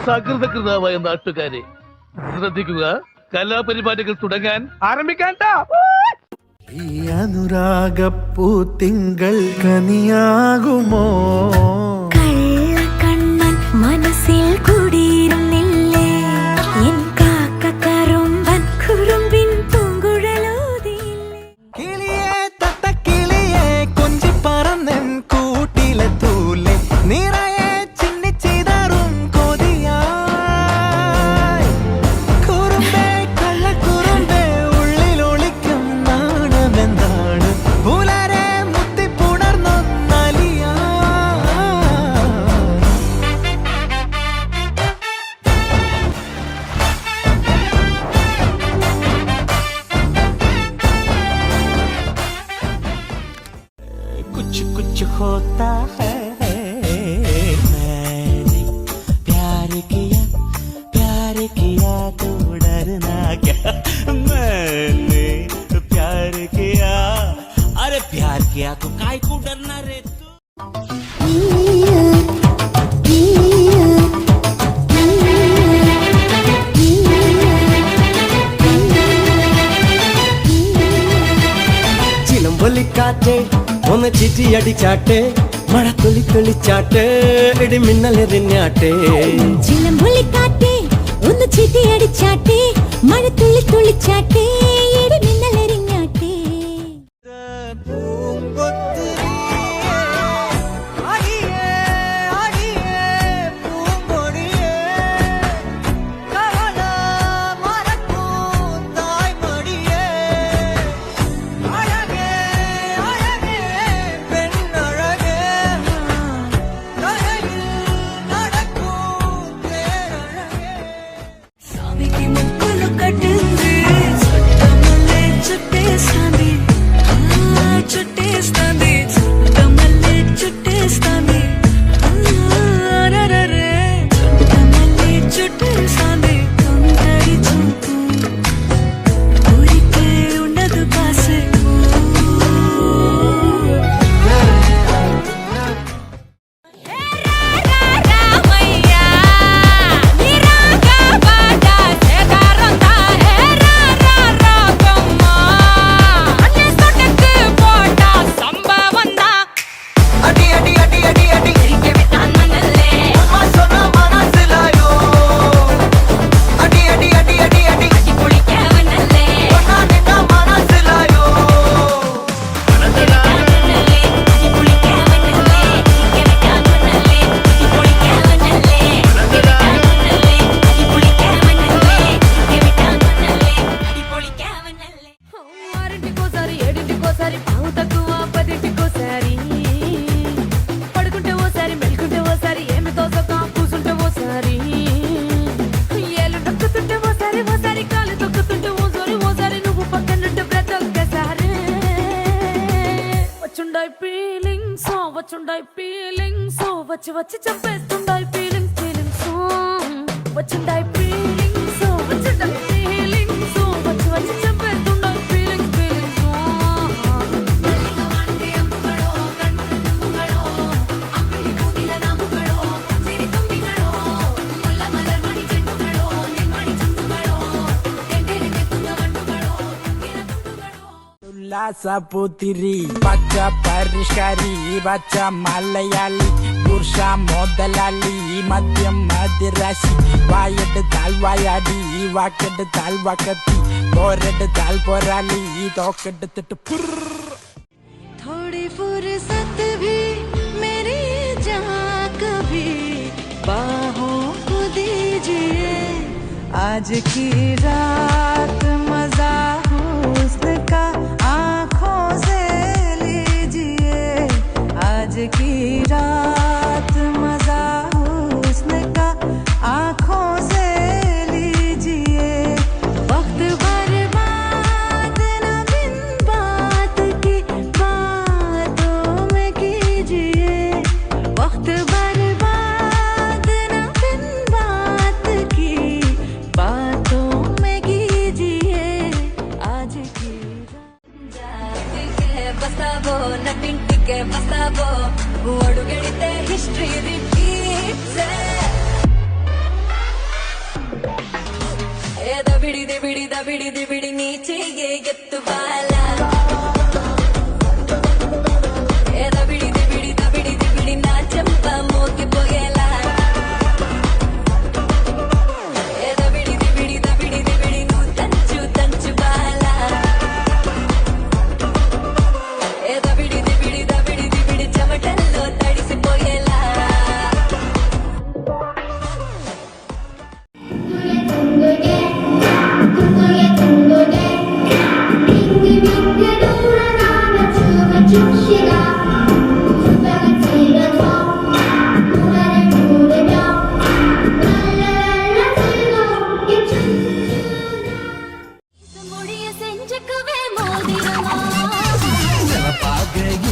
സകൃതകൃതാവായ നാട്ടുകാരെ ശ്രദ്ധിക്കുക, കലാപരിപാടികൾ തുടങ്ങാൻ ആരംഭിക്കാൻ. ഈ അനുരാഗപ്പൂ തിങ്കൾ കനിയാകുമോ? കള്ളക്കണ്ണൻ മനസ്സിൽ കുടിയിരുന്നില്ലേ? എൻ കാക്കക്കറുമ്പൻ കുറുമ്പിൻ പൂങ്കുഴലൂതിയില്ലേ? കിളിയേ തത്തക്കിളിയേ കൊഞ്ചി പറന്നൻ കൂട്ടിലെ തൂലെ നിറയെ ചിന്നിച്ചിതറും കൊതിയായി. കുറുമ്പേ കള്ളക്കുറുമ്പേ ഉള്ളിലൊളിക്കും നാണമെന്താണ്? പുലരെ മുത്തിപ്പുണർന്നൊന്നലിയാ. कुछ कुछ होता है, मैंने प्यार किया तो डरना क्या? मैंने प्यार किया, अरे प्यार किया तो काय को डरना रे तू? ചിലമ്പൊലിക്കാറ്റേ ഒന്ന് ചിറ്റിയടിച്ചാട്ടെ, മഴ തുള്ളി തുള്ളിച്ചാട്ടെ, ഇടിമിന്നലെറിഞ്ഞാട്ടെ. ചിലമ്പൊലിക്കാറ്റേ ഒന്ന് ചീട്ടിയടിച്ചാട്ടെ, മഴ തുള്ളി തുള്ളിച്ചാട്ടെ, ഇടിമിന്നലെറിഞ്ഞാട്ടെ. పడుకుంటే ఓసారి మెల్కుంటే ఓసారి ఏమి తోసక కూసుంటే ఓసారి ఏలు నొక్కుతుంటే ఓసారి ఓసారి కాలు తొక్కుతుంటే ఓసారి నువ్వు పక్కనుంటే బ్రతొక్కసారి వచ్చుండాయి ఫీలింగ్స్ వచ్చి వచ్చి చంపేస్తుండాయి ఫీలింగ్స్ వచ్చుండాయి ఫీలింగ్స్ వచ్చి వచ్చి చంపేస్తుండాయి ఫీలింగ్స్. ഉല്ലാസപുത്തിരി പച്ച പരിഷ്കാരി പച്ച മലയാളി പുരുഷ മുതലാളി മദ്യം മദിരാശി വായെടുത്താൽ വായാടി വാക്കെടുത്താൽ വാക്കത്തി പോരെടുത്താൽ പോരാളി തോക്കെടുത്തിട്ട് थोड़ी फुर्सत भी मेरी जहाँ कभी बाहों को दीजिए, आज की रात मजा हुस्न का आँखों से लीजिए, आज की रात मजा हुस्न का आँखों से लीजिए. वक्त बर्बाद न बिन बात की बातों में कीजिए, वक्त बर्बाद न बिन बात की बातों में कीजिए, आज की बसावो नटिंटिके बसावो अड़ुगेडिते దబిడి దిబిడి నీ చెయ్యే ఎత్తు బాల ఏ దబిడి దిబిడి నా చెంప మోగిపోయేలా ఏ దబిడి దిబిడి నువ్వు తంచు బాల ఏ దబిడి దిబిడి చెమటల్లో తడిసిపోయేలా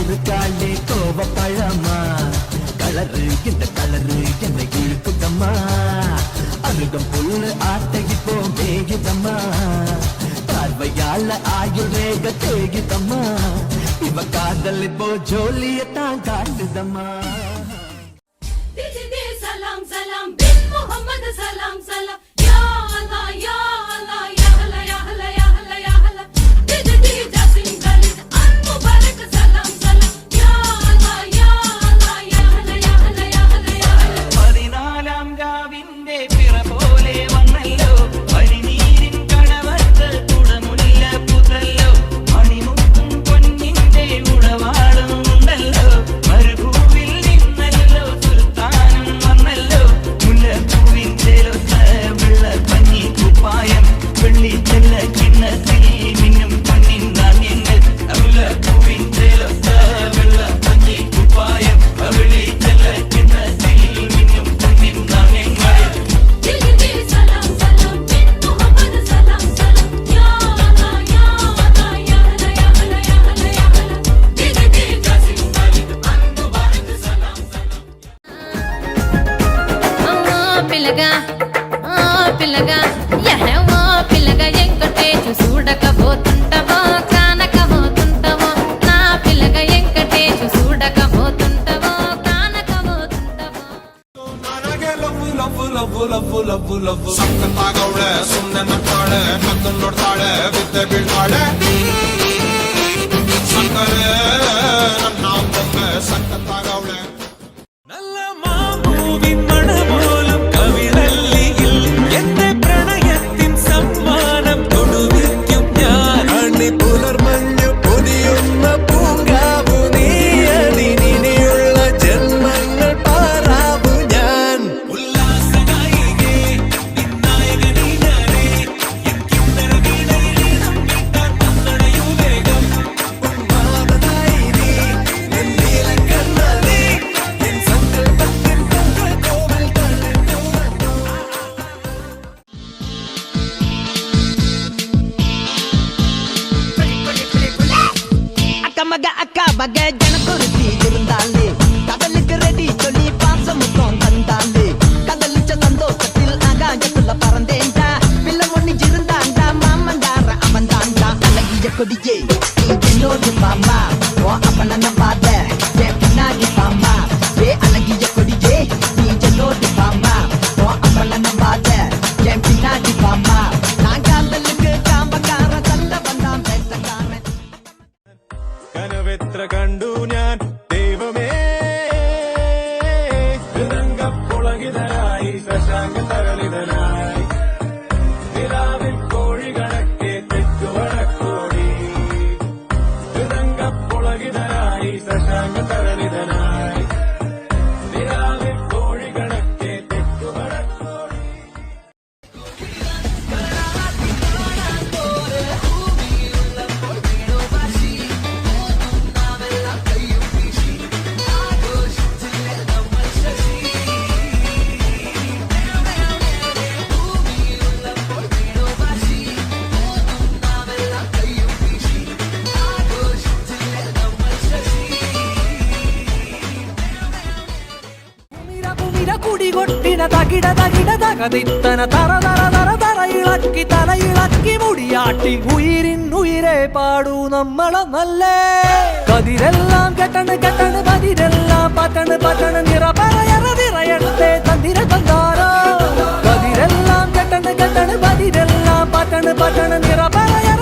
இருக்காளே கோவ பழமா கலரு இந்த கலரு என்னை இழுக்குதம்மா அருகம் புல்லு ஆட்டையிப்போ மேயுதம்மா பார்வையால ஆயுள் ரேக தேயுதம்மா இவ காதல் இப்போ ஜோலியத்தான் காட்டுதம்மா सलाम सलाम बिन मोहम्मद सलाम सलाम या अल्लाह या अल्लाह या अल्लाह या अल्लाह या अल्लाह या अल्लाह दिदी जासिम गली अन मुबारक सलाम सलाम या अल्लाह या अल्लाह या अल्लाह या अल्लाह या अल्लाह या अल्लाह പതിനാലാം രാവിന്റെ പിറ പോലെ വന്നല്ലോ പനിനീരിൻ കടവത്ത് കുടമുല്ല പുതല്ലോ മണിമുത്തും പൊന്നിന്റെ ഉടവാളും ഉണ്ടല്ലോ മരുഭൂവിൽ നിന്നല്ലോ സുൽത്താനം വന്നല്ലോ മുല്ലപ്പൂവിൻ ചേലൊത്ത വെള്ള പഞ്ഞി കുപ്പായം വെള്ളി ചെല്ല കിണ്ണത്തിൽ മിന്നും പൊന്നിൻ നാണ്യങ്ങൾ മുല്ലപ്പൂവിൻ ചേലൊത്ത വെള്ള പഞ്ഞി കുപ്പായം വെള്ളി ചെല്ല കിണ്ണത്തിൽ മിന്നും പൊന്നിൻ നാണ്യങ്ങൾ दिदी सलाम सलाम बिन मोहम्मद सलाम सलाम या अल्लाह या अल्लाह या अल्लाह या अल्लाह या अल्लाह या अल्लाह दिदी जासिम गली अन मुबारक सलाम सलाम పిల్లగా యహవో పిల్లగా ఎంకటేశు చూడకపోతుంటవో కానకపోతుంటవో నా పిల్లగా ఎంకటేశు చూడకపోతుంటవో కానకపోతుంటవో ನನಗೆ ಲವ್ ಸಕ್ಕತ್ತಾಗವಳೆ ಸುಮ್ಮನೆ ನಗ್ತಾಳೆ ಕದ್ದು ನೋಡ್ತಾಳೆ ಬಿದ್ದೆ ಬೀಳ್ತಾಳೆ ಸಕ್ಕರೆ ನನ್ನ ಬೊಮ್ಮೆ ಸಕ್ಕತ್ತಾಗವಳೆ നല്ല മാമൂവിൻ മണമോലും കവിളല്ലിയിൽ എന്റെ പ്രണയത്തിൻ സമ്മാനം കൊടുവിക്കും ഞാൻ അണി പുലർമഞ്ഞു പൊതിയുന്ന പൂങ്കാവു നീയതിനിയുള്ള ജന്മങ്ങൾ പാറാവു ഞാൻ ഉല്ലാസനായികേ നിന്നായകനീ ഞാനേ എൻ കിന്നര വീണയിലീണം കിട്ടാൻ വന്നടയൂ വേഗം ഉന്മാദനായി നീ എൻ നീലക്കണ്ണാലേ എൻ സങ്കൽപ്പത്തിൻ പൂങ്കൾ കോവൽ തള്ളിട്ടു அக்கா மக ஜனக்குருத்தி இருந்தாலே கடலுக்கு ரெடி சொல்லி பாசம் முத்தம் தந்தாலே கடலிச்ச சந்தோஷத்தில் ஆகாயத்துல பறந்தேன்டா பிள்ளை ஒண்ணு இருந்தாண்டா மாமங்கார அவன் தாண்டா அழகிய கொடியே நீ என்னோடு பாமா ஓ அப்பன நம்பாத என் பின்னாடி பாமா ஏ அழகிய கொடியே நீ என்னோடு பாமா ஓ அப்பன நம்பாத என் பின்னாடி பாமா நான் காதலுக்கு காம்பக்கார தள்ள வந்தான் பேசக்காரன் കനവെത്ര കണ്ടു ഞാൻ ദൈവമേ പുളകിതനായി ശശാങ്ക തരളിതനായി നിലാവിൽ കോഴി കണക്കെ തെക്കുവടക്കോടി പുളകിതനായി ശശാങ്ക തരളിതനായി നിലാവിൽ കോഴി കണക്കെ തെക്കുവടക്കോടി കുടികൊട്ടിന തകിട തകിട തകതിത്തന തറ തറ തറ തറ ഇളക്കി തലയിളക്കി മുടിയാട്ടി ഉയിരിൻ ഉയിരെ പാടൂ നമ്മളെ നല്ലേ കതിരെല്ലാം കെട്ടണ് കെട്ടണ് പതിരെല്ലാം പറ്റണ് പറ്റണ് നിറ പറയറ നിറയണത്തെ തന്തിര തന്താരോ കതിരെല്ലാം കെട്ടണ് കെട്ടണ് പതിരെല്ലാം പറ്റണ് നിറ പറയറ